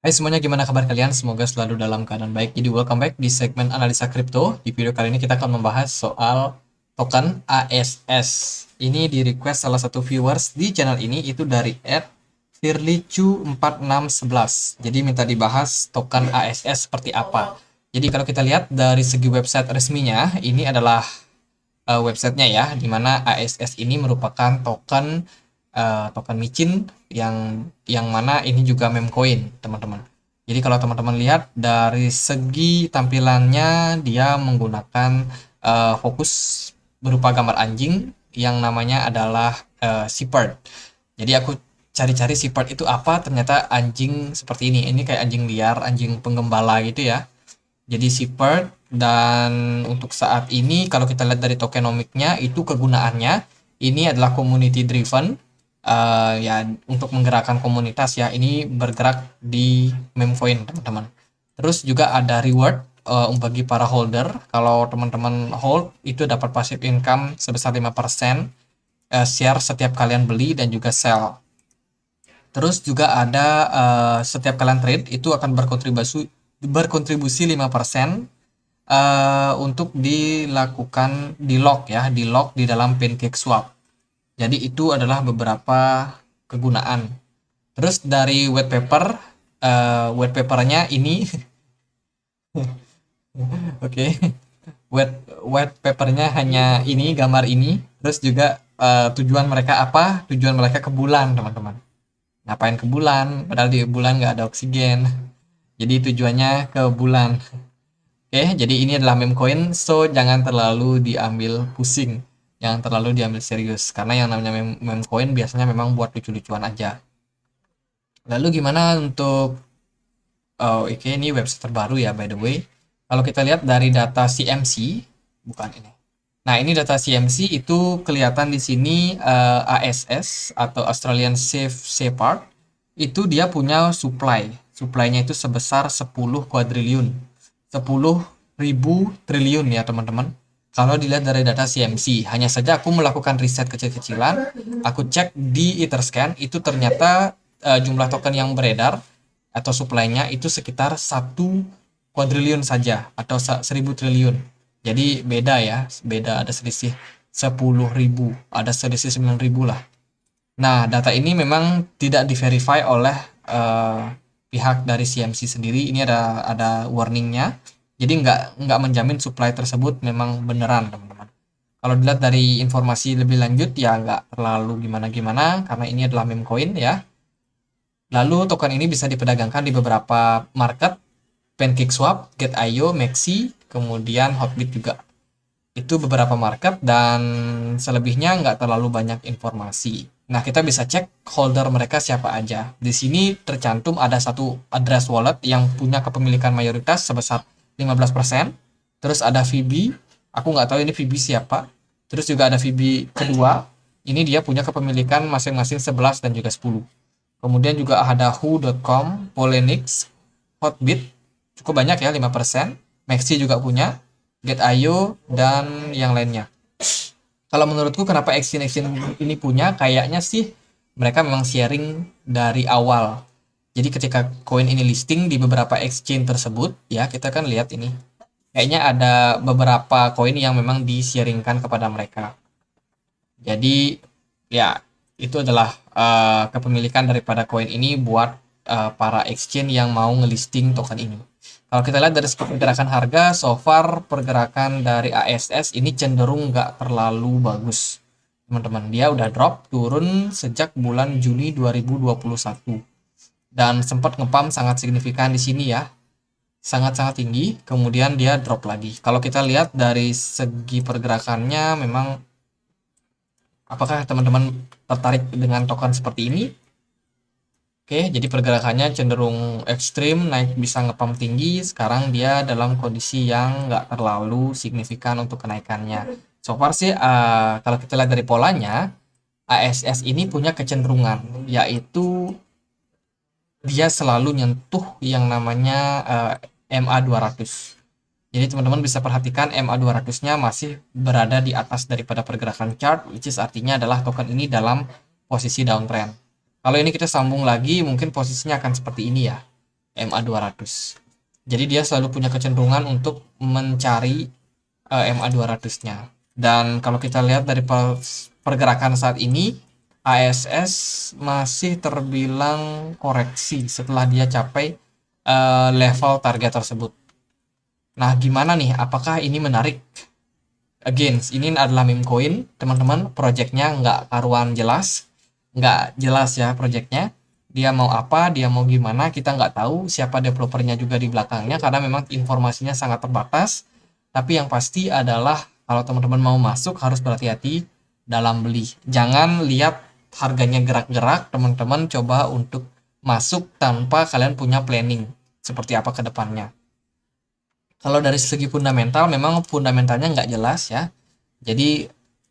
Hai semuanya, gimana kabar kalian? Semoga selalu dalam keadaan baik. Jadi welcome back di segmen analisa kripto. Di video kali ini kita akan membahas soal token ASS. Ini di request salah satu viewers di channel ini, itu dari @firlicu4611. Jadi minta dibahas token ASS seperti apa. Jadi kalau kita lihat dari segi website resminya, ini adalah websitenya ya, dimana ASS ini merupakan token micin yang mana ini juga meme coin, teman-teman. Jadi kalau teman-teman lihat dari segi tampilannya, dia menggunakan fokus berupa gambar anjing yang namanya adalah shepherd. Jadi aku cari-cari shepherd itu apa, ternyata anjing seperti ini. Ini kayak anjing liar, anjing penggembala gitu ya. Jadi shepherd, dan untuk saat ini kalau kita lihat dari tokenomiknya, itu kegunaannya ini adalah community driven, ya untuk menggerakkan komunitas ya. Ini bergerak di meme coin, teman-teman. Terus juga ada reward bagi para holder. Kalau teman-teman hold itu dapat passive income sebesar 5% share setiap kalian beli dan juga sell. Terus juga ada setiap kalian trade itu akan berkontribusi 5% untuk dilakukan di lock ya, di lock di dalam PancakeSwap. Jadi itu adalah beberapa kegunaan. Terus dari white papernya ini oke. White papernya hanya ini, gambar ini. Terus juga tujuan mereka apa? Tujuan mereka ke bulan, teman-teman. Ngapain ke bulan? Padahal di bulan nggak ada oksigen. Jadi tujuannya ke bulan. Oke, jadi ini adalah meme coin, so jangan terlalu diambil pusing, jangan terlalu diambil serius, karena yang namanya meme coin biasanya memang buat lucu-lucuan aja. Lalu gimana untuk, oh oke, ini website terbaru ya by the way. Kalau kita lihat dari data CMC, bukan ini. Nah, ini data CMC itu kelihatan di sini ASS atau Australian Safe Shepherd itu dia punya supply-nya itu sebesar 10 kuadriliun. 10.000 triliun ya teman-teman. Kalau dilihat dari data CMC, hanya saja aku melakukan riset kecil-kecilan, aku cek di Etherscan, itu ternyata jumlah token yang beredar atau supply-nya itu sekitar 1 kuadriliun saja atau 1000 triliun. Jadi beda ya, beda, ada selisih 10.000, ada selisih 9.000 lah. Nah, data ini memang tidak di-verify oleh pihak dari CMC sendiri. Ini ada warningnya. Jadi nggak menjamin supply tersebut memang beneran, teman-teman. Kalau dilihat dari informasi lebih lanjut ya nggak terlalu gimana-gimana, karena ini adalah meme coin ya. Lalu token ini bisa diperdagangkan di beberapa market, PancakeSwap, Get.io, Maxi, kemudian Hotbit juga. Itu beberapa market, dan selebihnya nggak terlalu banyak informasi. Nah, kita bisa cek holder mereka siapa aja. Di sini tercantum ada satu address wallet yang punya kepemilikan mayoritas sebesar 15%. Terus ada VB, aku nggak tahu ini VB siapa. Terus juga ada VB kedua, ini dia punya kepemilikan masing-masing 11 dan juga 10. Kemudian juga ada who.com, Polenix, Hotbit, cukup banyak ya, 5%. Maxi juga punya, Get.io, dan yang lainnya. Kalau menurutku kenapa exchange ini punya, kayaknya sih mereka memang sharing dari awal. Jadi ketika koin ini listing di beberapa exchange tersebut, ya kita kan lihat ini. Kayaknya ada beberapa koin yang memang di-sharingkan kepada mereka. Jadi ya itu adalah kepemilikan daripada koin ini buat para exchange yang mau ngelisting token ini. Kalau kita lihat dari segi pergerakan harga, so far pergerakan dari ASS ini cenderung nggak terlalu bagus, teman-teman. Dia udah drop turun sejak bulan Juni 2021 dan sempat ngepump sangat signifikan di sini ya, sangat-sangat tinggi. Kemudian dia drop lagi. Kalau kita lihat dari segi pergerakannya, memang apakah teman-teman tertarik dengan token seperti ini? Oke, jadi pergerakannya cenderung ekstrim, naik bisa ngepump tinggi. Sekarang dia dalam kondisi yang nggak terlalu signifikan untuk kenaikannya. So far sih, kalau kita lihat dari polanya, ASS ini punya kecenderungan, yaitu dia selalu nyentuh yang namanya MA200. Jadi teman-teman bisa perhatikan MA200-nya masih berada di atas daripada pergerakan chart, which is artinya adalah token ini dalam posisi downtrend. Kalau ini kita sambung lagi, mungkin posisinya akan seperti ini ya. MA200. Jadi dia selalu punya kecenderungan untuk mencari MA200-nya. Dan kalau kita lihat dari pergerakan saat ini, ASS masih terbilang koreksi setelah dia capai level target tersebut. Nah, gimana nih? Apakah ini menarik? Again, ini adalah meme coin, teman-teman. Projectnya nggak karuan jelas, nggak jelas ya projectnya. Dia mau apa, dia mau gimana, kita nggak tahu. Siapa developernya juga di belakangnya, karena memang informasinya sangat terbatas. Tapi yang pasti adalah kalau teman-teman mau masuk harus berhati-hati dalam beli. Jangan lihat harganya gerak-gerak, teman-teman coba untuk masuk tanpa kalian punya planning seperti apa ke depannya. Kalau dari segi fundamental, memang fundamentalnya nggak jelas ya. Jadi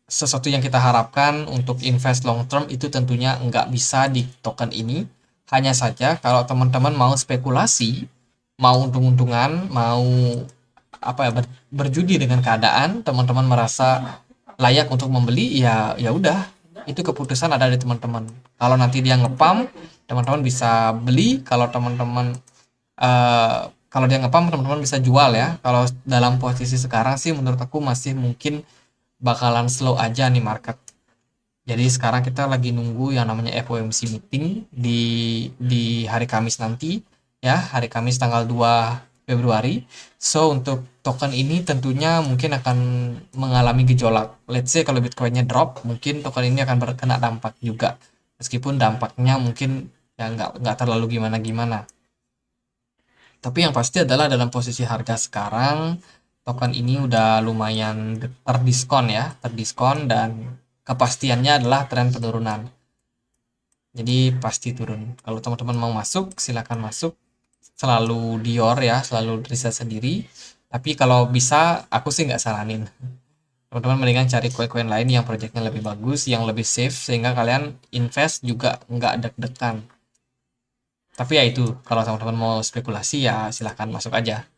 sesuatu yang kita harapkan untuk invest long term itu tentunya nggak bisa di token ini. Hanya saja kalau teman-teman mau spekulasi, mau untung-untungan, mau apa ya berjudi dengan keadaan, teman-teman merasa layak untuk membeli, ya ya udah, itu keputusan ada di teman-teman. Kalau nanti dia ngepam, teman-teman bisa beli. Kalau teman-teman kalau dia ngepam, teman-teman bisa jual ya. Kalau dalam posisi sekarang sih menurut aku masih mungkin bakalan slow aja nih market. Jadi sekarang kita lagi nunggu yang namanya FOMC meeting di hari Kamis nanti ya, hari Kamis tanggal 2 Februari. So untuk token ini tentunya mungkin akan mengalami gejolak. Let's say kalau Bitcoinnya drop, mungkin token ini akan berkena dampak juga. Meskipun dampaknya mungkin ya nggak terlalu gimana-gimana. Tapi yang pasti adalah dalam posisi harga sekarang, token ini udah lumayan terdiskon ya, terdiskon dan kepastiannya adalah tren penurunan. Jadi pasti turun. Kalau teman-teman mau masuk, silakan masuk. Selalu Dior ya, selalu riset sendiri. Tapi kalau bisa, aku sih nggak saranin. Teman-teman mendingan cari koin-koin lain yang projectnya lebih bagus, yang lebih safe, sehingga kalian invest juga nggak deg-degan. Tapi ya itu, kalau teman-teman mau spekulasi ya silahkan masuk aja.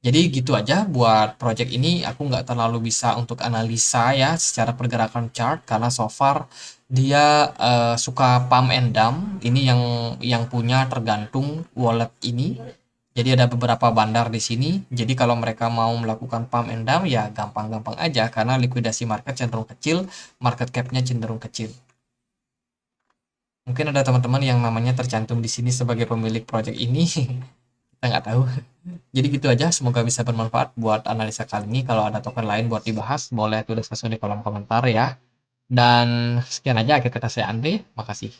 Jadi gitu aja buat project ini, aku nggak terlalu bisa untuk analisa ya secara pergerakan chart karena so far dia suka pump and dump. Ini yang punya tergantung wallet ini. Jadi ada beberapa bandar di sini. Jadi kalau mereka mau melakukan pump and dump ya gampang-gampang aja karena likuidasi market cenderung kecil, market cap-nya cenderung kecil. Mungkin ada teman-teman yang namanya tercantum di sini sebagai pemilik project ini. Kita nggak tahu. Jadi gitu aja, semoga bisa bermanfaat buat analisa kali ini. Kalau ada token lain buat dibahas, boleh tulis langsung di kolom komentar ya. Dan sekian aja akhir kata saya Andre, makasih.